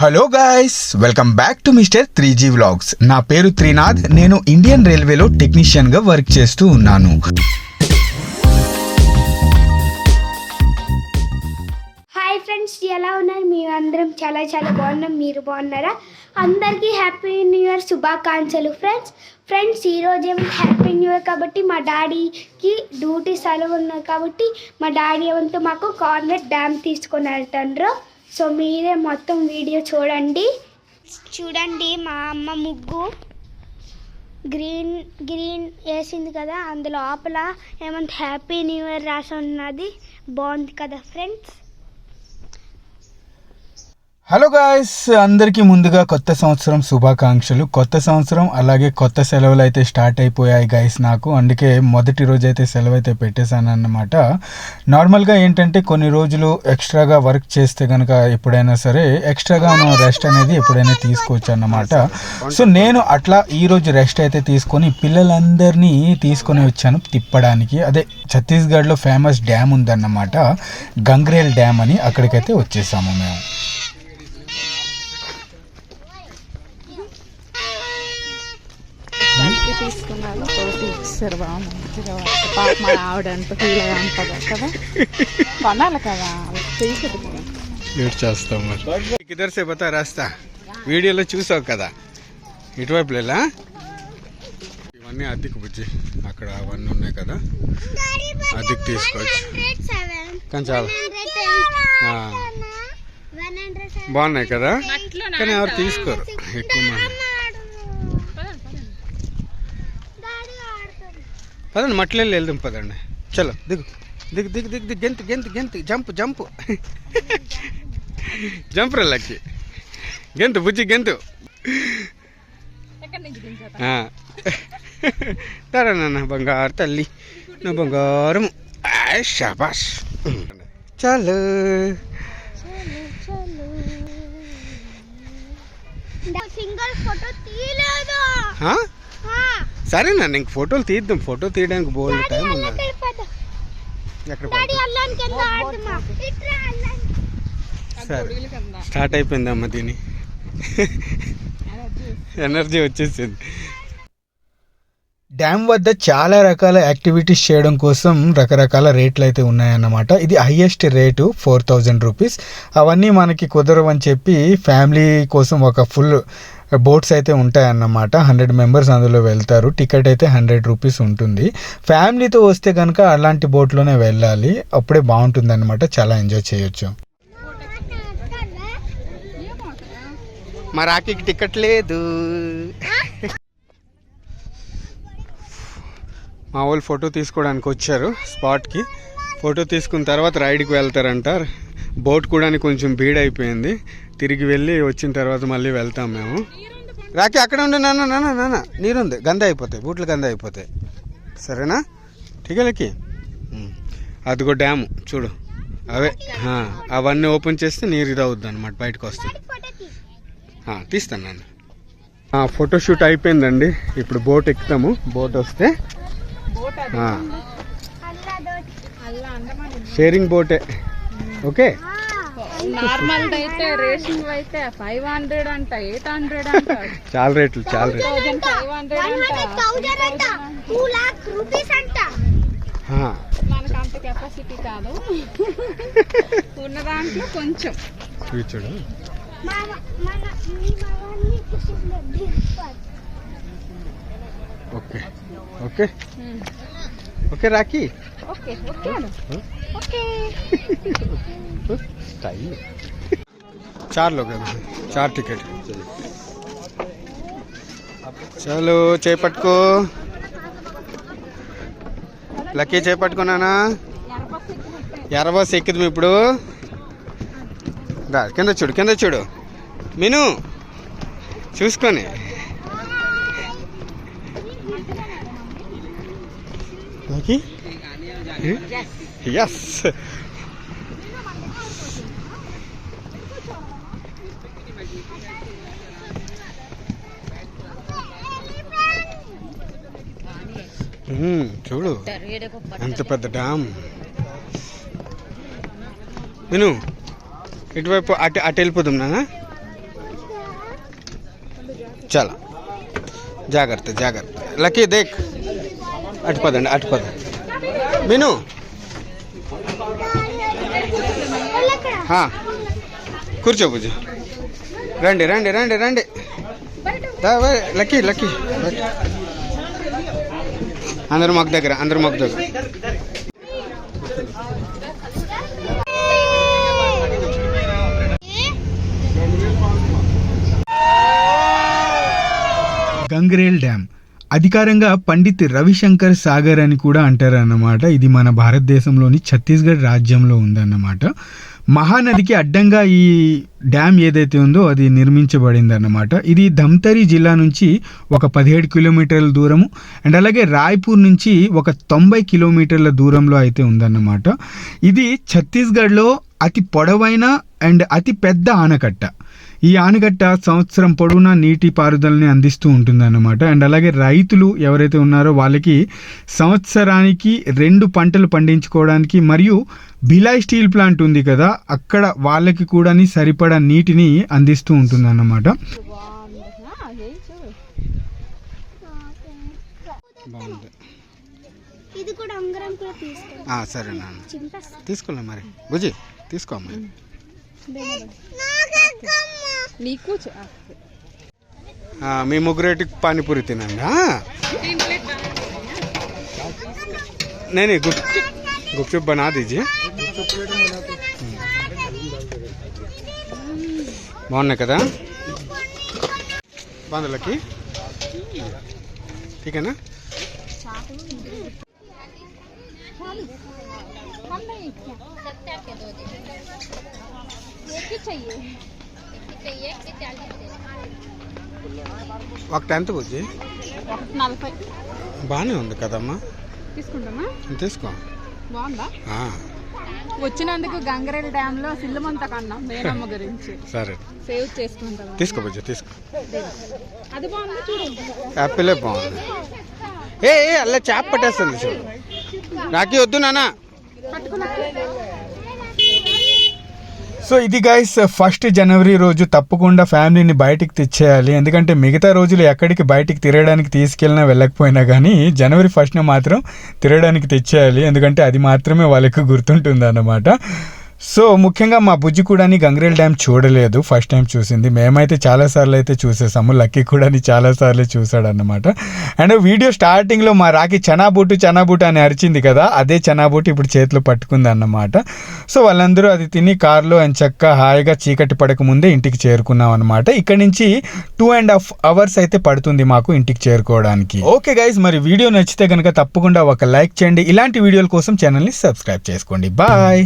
Hello guys, welcome back to mister 3G vlogs. నా పేరు త్రినాథ్. నేను ఇండియన్ రైల్వేలో టెక్నీషియన్గా వర్క్ చేస్తూ ఉన్నాను. హాయ్ ఫ్రెండ్స్, ఎలా ఉన్నారు? మేము అందరం చాలా బాగున్నాం. మీరు బాగున్నారా? అందరికీ హ్యాపీ న్యూ ఇయర్ శుభాకాంక్షలు ఫ్రెండ్స్. ఈరోజు ఏమో హ్యాపీ న్యూ ఇయర్ కాబట్టి మా డాడీకి డ్యూటీ సెలవు ఉన్నాయి కాబట్టి మా డాడీ ఏమంతా మాకు కార్నర్ డ్యామ్ తీసుకొని వెళ్తాండ్రు. సో మీరే మొత్తం వీడియో చూడండి. మా అమ్మ ముగ్గు గ్రీన్ వేసింది కదా, అందులో లోపల ఏమంటే హ్యాపీ న్యూ ఇయర్ రాసి ఉన్నది. బాగుంది కదా ఫ్రెండ్స్. హలో గాయ్స్, అందరికీ ముందుగా కొత్త సంవత్సరం శుభాకాంక్షలు. కొత్త సంవత్సరం అలాగే కొత్త సెలవులు అయితే స్టార్ట్ అయిపోయాయి గాయస్ నాకు. అందుకే మొదటి రోజు అయితే సెలవు అయితే పెట్టేశాను అన్నమాట. నార్మల్గా ఏంటంటే కొన్ని రోజులు ఎక్స్ట్రాగా వర్క్ చేస్తే కనుక ఎప్పుడైనా సరే ఎక్స్ట్రాగా మనం రెస్ట్ అనేది ఎప్పుడైనా తీసుకోవచ్చు అన్నమాట. సో నేను అట్లా ఈరోజు రెస్ట్ అయితే తీసుకొని పిల్లలందరినీ తీసుకొని వచ్చాను తిప్పడానికి. అదే ఛత్తీస్గఢ్లో ఫేమస్ డ్యామ్ ఉందన్నమాట, గంగ్రేల్ డ్యామ్ అని. అక్కడికైతే వచ్చేసాము మేము. తీసుకున్నారు తోటి ఇచ్చారు బాగా మంచిగా. పాప మా ఆవిడ ఎంత ఫీల్ అయ్యా ఉంటుంది కదా, కొనాలి కదా వెయిట్ చేస్తాం. ఇద్దరు సేపు బతా రాస్తా, వీడియోలో చూసావు కదా ఇటువైపు లేలా. ఇవన్నీ అద్దెకు బుజ్జి, అక్కడ అవన్నీ ఉన్నాయి కదా, అద్దెకు తీసుకోవచ్చు. కానీ చాలా బాగున్నాయి కదా, కానీ ఎవరు తీసుకోరు ఎక్కువ మంది. పదండి మట్టిలో వెళ్దాం, పదండి. చలో దిగు దిగు దిగు దిగు దిగు, గెంతు గెంతు గెంతు, జంపు జంపు జంపు రల్లకి, గెంతు బుజ్జి గెంతు. తరా నాన్న బంగారు తల్లి, నా బంగారము. షాబాష్. చలో సింగల్ ఫోటో తీయలేదు. సరేనా, ఇంక ఫోటోలు తీద్దాం. ఫోటో తీయడానికి బోల్డ్ టైం ఉన్నది. సరే స్టార్ట్ అయిపోయిందమ్మా, దీని ఎనర్జీ వచ్చేసింది. డ్యామ్ వద్ద చాలా రకాల యాక్టివిటీస్ చేయడం కోసం రకరకాల రేట్లు అయితే ఉన్నాయన్నమాట. ఇది హైయెస్ట్ రేటు 4000 రూపీస్. అవన్నీ మనకి కుదరవని చెప్పి ఫ్యామిలీ కోసం ఒక ఫుల్ బోట్స్ అయితే ఉంటాయన్నమాట. 100 మెంబర్స్ అందులో వెళ్తారు. టికెట్ అయితే 100 రూపీస్ ఉంటుంది. ఫ్యామిలీతో వస్తే కనుక అలాంటి బోట్లోనే వెళ్ళాలి, అప్పుడే బాగుంటుంది అన్నమాట. చాలా ఎంజాయ్ చేయొచ్చు. మా రాకీకి టికెట్ లేదు. మా వాళ్ళు ఫోటో తీసుకోవడానికి వచ్చారు స్పాట్కి. ఫోటో తీసుకున్న తర్వాత రైడ్కి వెళ్తారంట. బోట్ కూడా కొంచెం భీడ్ అయిపోయింది. తిరిగి వెళ్ళి వచ్చిన తర్వాత మళ్ళీ వెళ్తాం మేము. రాకి అక్కడ ఉండి నాన్న నీరుంది, గంద అయిపోతాయి బూట్లు, గంద అయిపోతాయి. సరేనా? ఠీకలకి అదిగో డ్యాము చూడు, అవే అవన్నీ ఓపెన్ చేస్తే నీరు ఇదవుద్ది అనమాట, బయటకు వస్తుంది. తీస్తాను నాన్న. ఫోటోషూట్ అయిపోయిందండి. ఇప్పుడు బోట్ ఎక్కుతాము. బోట్ వస్తే షేరింగ్ బోటే. ఓకే, నార్మల్ అయితే రేసింగ్ అయితే 500 అంట, 800 అంట. చాలా రేట్లు, చాలా రేట్లు. 1500 అంట. మనకు అంత కెపాసిటీ కాదు, ఉన్న దాంట్లో కొంచెం చూడు. Okay okay okay Rakhi. Okay okay style 4 लोग हैं, 4 टिकट. चलो చేపట్టుకో లక్కీ, చేపట్టుకున్నానా? ఎర్రబస్ ఎక్కుదాం ఇప్పుడు. రా కింద చూడు, కింద చూడు మీను, చూసుకొని. Lucky yes. చూడు ఎంత పెద్ద డ్యామ్. విను, ఇటువైపు అటు వెళ్ళిపోదాం నాన్న. చలో జాగ్రత్త జాగ్రత్త. లక్కీ దేక్, అటు పదండి అటు పద. మీను కూర్చో బుజ్జి. రండి రండి రండి రండి. లక్కీ లక్కీ అందరూ మాకు దగ్గర, అందరూ మాకు దగ్గర. గంగ్రేల్ డ్యామ్ అధికారంగా పండిత్ రవిశంకర్ సాగర్ అని కూడా అంటారన్నమాట. ఇది మన భారతదేశంలోని ఛత్తీస్గఢ్ రాజ్యంలో ఉందన్నమాట. మహానదికి అడ్డంగా ఈ డ్యామ్ ఏదైతే ఉందో అది నిర్మించబడింది అన్నమాట. ఇది ధమ్తరి జిల్లా నుంచి ఒక 17 కిలోమీటర్ల దూరము అండ్ అలాగే రాయ్పూర్ నుంచి ఒక 90 కిలోమీటర్ల దూరంలో అయితే ఉందన్నమాట. ఇది ఛత్తీస్గఢ్లో అతి పొడవైన అండ్ అతి పెద్ద ఆనకట్ట. ఈ ఆనకట్ట సంవత్సరం పొడవునా నీటి పారుదలని అందిస్తూ ఉంటుందన్నమాట. అండ్ అలాగే రైతులు ఎవరైతే ఉన్నారో వాళ్ళకి సంవత్సరానికి 2 పంటలు పండించుకోవడానికి మరియు భిలాయ్ స్టీల్ ప్లాంట్ ఉంది కదా, అక్కడ వాళ్ళకి కూడా సరిపడా నీటిని అందిస్తూ ఉంటుందన్నమాట. బాగుంది. ఇది కూడా ఉంగరం కూడా తీసుకో. సరే నాన్న తీసుకోలే మరి బుజ్జి తీసుకో అమ్మ. మీ ముగ్గురేటికి పానీపూరి తినండి. నేను గుప్చుప్ బనా దీజిए. బాగున్నాయి కదా బాగుంది. ఠీకేనా? ఒక 10th బుజ్జి బాగానే ఉంది కదమ్మా. తీసుకుంటామా? తీసుకో. బాగుందా? వచ్చినందుకు గంగరేల్ డ్యామ్ లో సిల్లమంత కన్నా మేనమ్మ గురించి సరే సేవ్ చేసుకుంటాం. తీసుకో బుజ్జి తీసుకో. అది బాగుంది చూడు. యాపిలే బాగుంది. అలా చేప పట్టేస్తుంది చూడు. నాకి వద్దు నాన్న. సో ఇది గైస్ 1 జనవరి రోజు తప్పకుండా ఫ్యామిలీని బయటికి తెచ్చేయాలి. ఎందుకంటే మిగతా రోజులు ఎక్కడికి బయటికి తిరగడానికి తీసుకెళ్ళినా వెళ్ళకపోయినా కానీ జనవరి 1న మాత్రం తిరగడానికి తెచ్చేయాలి. ఎందుకంటే అది మాత్రమే వాళ్ళకి గుర్తుంటుంది అన్నమాట. సో ముఖ్యంగా మా బుజ్జి కూడా గంగ్రేల్ డ్యామ్ చూడలేదు, ఫస్ట్ టైం చూసింది. మేమైతే చాలాసార్లు అయితే చూసేసాము, లక్కీ కూడా చాలాసార్లు చూసాడు అన్నమాట. అండ్ వీడియో స్టార్టింగ్లో మా రాకి చనాబూటు అని అరిచింది కదా, అదే చనాబూటు ఇప్పుడు చేతిలో పట్టుకుంది అన్నమాట. సో వాళ్ళందరూ అది తిని కార్లో చక్కగా హాయిగా చీకటి పడక ముందే ఇంటికి చేరుకున్నాం అనమాట. ఇక్కడ నుంచి 2.5 hours అయితే పడుతుంది మాకు ఇంటికి చేరుకోవడానికి. ఓకే గైస్, మరి వీడియో నచ్చితే కనుక తప్పకుండా ఒక లైక్ చేయండి. ఇలాంటి వీడియోల కోసం ఛానల్ని సబ్స్క్రైబ్ చేసుకోండి. బాయ్.